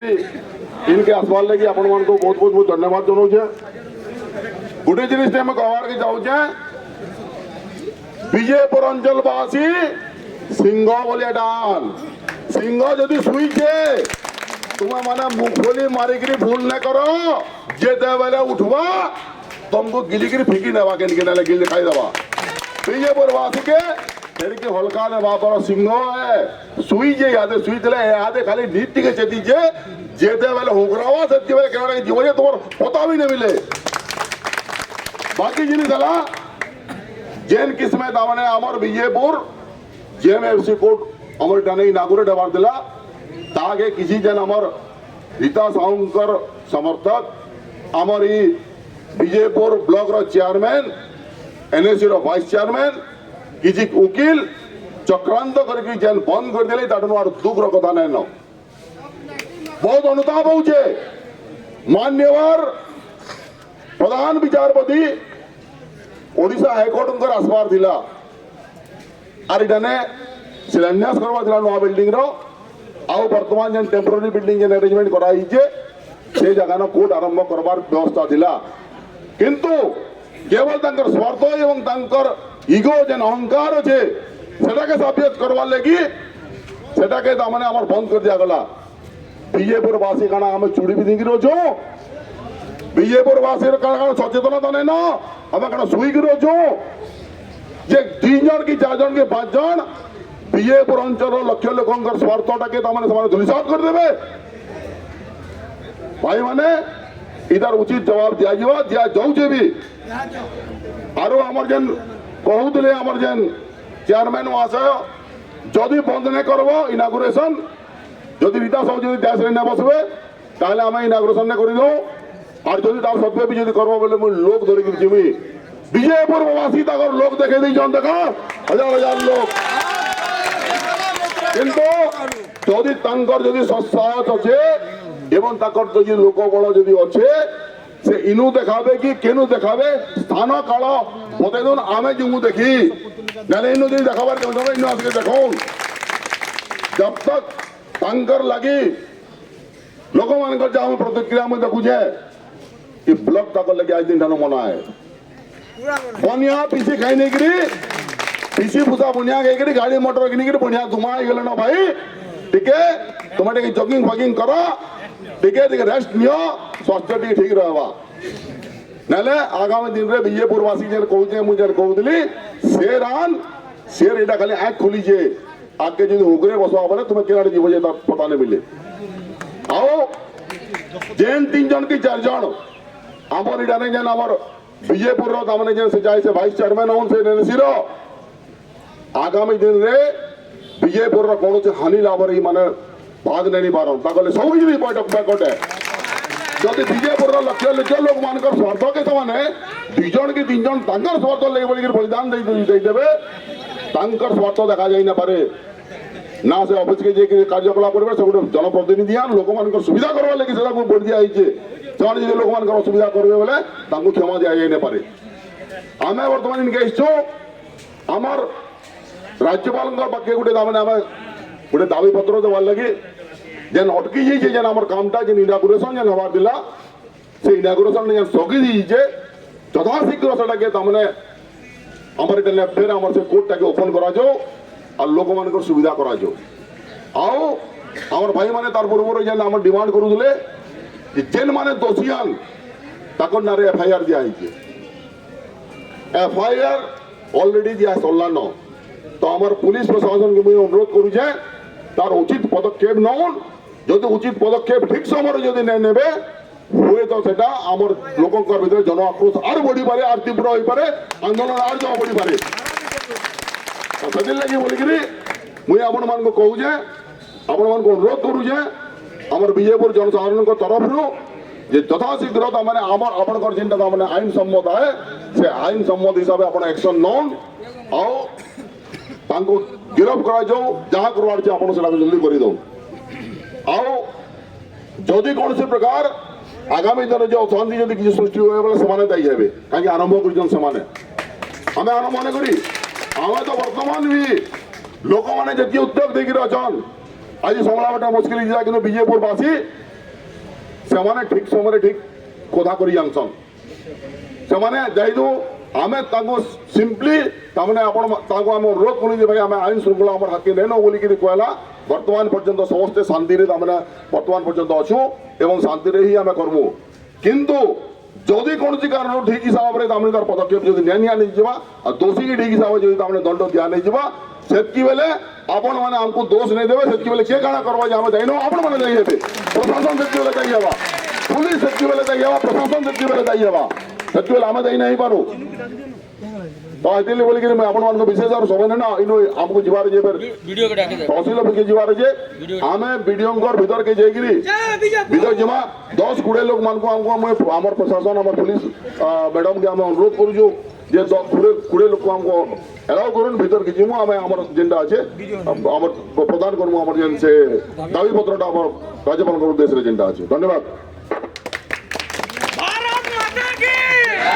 इनके आसवार लगी आपण मान को बहुत बहुत बहुत धन्यवाद जनाऊे। गोटे जिनिस आम कहवार के चाहूचे विजयपुर अंचलवासी सिंह बोलिया डान सिंह जदि शुईचे तुम्हें माने मुखोली मारिकी भूल न करो जेते बेले उठवा तुमको गिलिकी फिकी नेवा के गिल दिखाई देवा विजयपुर वासी के तेरिके हल्का ने बापर सिंह है सुई जे यादे सुई दिले यादे खाली नीति के चेती जे जेते बेले हुगरावा सत्य बेले केवल जीवन तुम्हार पता भी नहीं मिले बाकी जिनिस हला जेन किस्मत आमने अमर विजयपुर जेएमएफसी कोर्ट अमर टाने इनागुरेट हबार दिला तागे किसी जन अमर रीता साहुंकर समर्थक अमर ई विजयपुर ब्लॉक रो चेयरमैन एनएससी रो वाइस चेयरमैन किसी उकिल चक्रांत करके जेन बंद कर दिले ताडनु आर दुख रो कथा नै न बहुत अनुताप होचे मान्यवर प्रधान विचारपति ओडिशा हाईकोर्ट आसबार थिला आर इटाने शिलान्यास करवा थिला नवा बिल्डिंग रो आउ वर्तमान जेन टेम्पररी बिल्डिंग जेन अरेंजमेंट कराई जे से जगह न कोर्ट आरंभ करबार व्यवस्था थिला किंतु केवल तंकर स्वार्थ एवं तंकर इगो जेन अहंकार अच्छे सेटाके साबियत करवार लगी सेटाके तामने आमार बंद कर दिया गला विजयपुर वासी काना आमे चूड़ी भी दिंगी रोजो विजयपुर वासी काना सचेतनता नै न आमे काना सुई की रोजो जे 3 जन की 4 जन के 5 जन विजयपुर अंचल लक्ष लोकंकर स्वार्थटाके तामने समाने धुलिसात कर देबे भाई माने इधर उचित जवाब दिया जाउछे भी आरो हमर जन कहूले आमर जेन चेयरमैन महाशय जदि बंद नहीं करब इनागुरेशन जदि रीता साहू जदि डैश न बसबे ताहले आम इनागुरेशन कर दो और जदि तार सत्वे भी जदि करब बोले मुझे लोक धरिक जीवी विजयपुर वासी तक लोक देखे दी जन देखा हजार हजार लोग किंतु जदि तंकर जदि सत्साहस अच्छे एवं तकर जदि लोक बल जदि अच्छे से इनु देखाबे कि केनु देखाबे स्थान काल बते दोन आमे जिमु देखी नाले इनु जदि देखाबार केउ इनु आके देखो जब तक तंकर लगी लोक मानकर जा हम प्रतिक्रिया में देखु जे कि ब्लॉक तक लगे आज दिन ठानो मना है बनिया पीसी खाई नहीं करी पीसी भूसा बुनिया खाई करी गाड़ी मोटर किनी करी बुनिया धुमा ही गले ना भाई ठीक है तुम टे जॉगिंग फॉगिंग करो ठीक है रेस्ट नियो स्वास्थ्य टी ठीक रहबा नाले आगामी दिन रे विजयपुर वासी जेन कहूचे मु जेन कहउतली शेर एटा खाली आंख खुली जे आगे जदि उगरे बसवा बोले तुम्हें केनाडे जीव जे पता नहीं मिले आओ जेन 3 जन की 4 जन आमर इडा ने जेन आमर विजयपुर रो तामने जेन से जाय से वाइस चेयरमैन होन से एनएससी रो आगामी दिन रे विजयपुर रो कोनो से हानि लाभर ही माने भाग नहीं पारन तागले सब जी बैठक बैठे जदि विजयपुर रो लक्ष लोग मानकर स्वार्थ के समान 2 जन की 3 जन तंकर स्वार्थ ले बोली बलिदान दे देबे तंकर स्वार्थ देखा जाई ना पारे ना से ऑफिस के जे कार्यकलाप करबे सब जनप्रतिनिधि लोक मानकर सुविधा करवा लगी सेटा को बोल दिया आइजे जन जे लोक मानकर सुविधा करबे बोले तांको क्षमा दिया जाई ना पारे आमे वर्तमान इनके इच्छो हमर राज्यपाल पाखे गोटे तामने आमे गोटे दाबी पत्र देवार लगी जेन अटकी जाइए जेन आमर कामटा जेन इनागुरेशन जेन हबार दिला से इनागुरेशन जेन सगी दीजे यथाशीघ्र सेटाके तामने आमर इटा फिर आमर से कोर्ट ओपन करा जाओ और लोक मानकर सुविधा करा जाओ आओ आमर भाई माने तार पूर्व जेन आमर डिमांड करूले कि जेन माने दोषियान ताकर नारे एफआईआर दिया है एफआईआर ऑलरेडी दिया सरला न तो आमर पुलिस प्रशासन के मुझे अनुरोध करू जे तार उचित पदक्षेप नौन जदि उचित पदक्षेप ठीक समय जदि नहीं नेबे हुए तो सेटा आमर लोकंकर भीतर जन आक्रोश आर बढ़ी पारे आर तीव्र होई पारे आंदोलन आर जमा बढ़ी पारे सदिल लगी बोलिकरी मुई आपण मान को कहू जे आपण मान को अनुरोध करू जे आमर विजयपुर जनसाधारण को तरफ रु जे यथाशीघ्र तामने आमर आपनकर जिनटा तामने आईन सम्मत है से आईन सम्मत हिसाब से आपण एक्शन नौन आओ तांको गिरफ्त करा जाओ जहां करवार छे आपण सेटा जल्दी करी दो आओ जदि कौन से प्रकार आगामी दिन जो अशांति जदि किसी सृष्टि हुए बोले समाने दायी जाबे काहे आरंभ करजन समाने हमें आरंभ माने करी हमें तो वर्तमान भी लोक माने जति उद्योग देखि रहछन आज संभाळाटा मुश्किल कि विजयपुर वासी ସେମାନେ ଠିକ ସମୟରେ ଠିକ କଥା କରି ଜାଣସନ୍ ସେମାନେ ଯେହେତୁ ଆମେ ତାଙ୍କୁ ସିମ୍ପଲି ତାମାନେ ଆପଣ ତାଙ୍କୁ ଆମେ ଅନୁରୋଧ କରୁ ଯେ ଭାଇ ଆମେ ଆଇନ ଶୃଙ୍ଖଳା ଆମର ହାତକୁ ନେନ ବୋଲିକିରି କହିଲା ବର୍ତ୍ତମାନ ପର୍ଯ୍ୟନ୍ତ ସମସ୍ତେ ଶାନ୍ତିରେ ତାମାନେ ବର୍ତ୍ତମାନ ପର୍ଯ୍ୟନ୍ତ ଅଛୁ ଏବଂ ଶାନ୍ତିରେ ହିଁ ଆମେ କରମୁ କିନ୍ତୁ যদি কৌশি কারণ ঠিক হিসাবে তার তার পদক্ষেপ যদি নিয়া নিযা আর দোষী কি ঠিক হিসাবে যদি তার দণ্ড দিয়া নেই যা সেতকি বেলে আপন মানে আমাকে দোষ নেই দেবে সেতকি বেলে কে কাଣା করবা যে আমি যাইনো আপন মানে যাই হেবে প্রশাসন সেতকি বেলে যাই যাবা পুলিশ সেতকি বেলে যাই যাবা প্রশাসন সেতকি বেলে যাই যাবা সেতকি বেলে আমি যাই নাই পারু তো এতিলে বলি কি আপন মান বিশেষ আর সবাই না ইনো আমাকে যাবার যে ভিডিও কে ডাকে তহসিল অফিস যাবার যে আমি ভিডিওঙ্কর ভিতর কে যাইগিরি ভিতর জমা 10 20 লোক মানকো আমকো আমার প্রশাসন আমার পুলিশ ম্যাডাম কে আমি অনুরোধ করুছু যে 20 লোক আমকো এলাও করুন ভিতর কে জিমু আমি আমার যেটা আছে আমার প্রদান করবো আমার যেন সে দাবি পত্রটা আমার রাজ্যপাল উদ্দেশ্যে যেটা আছে ধন্যবাদ।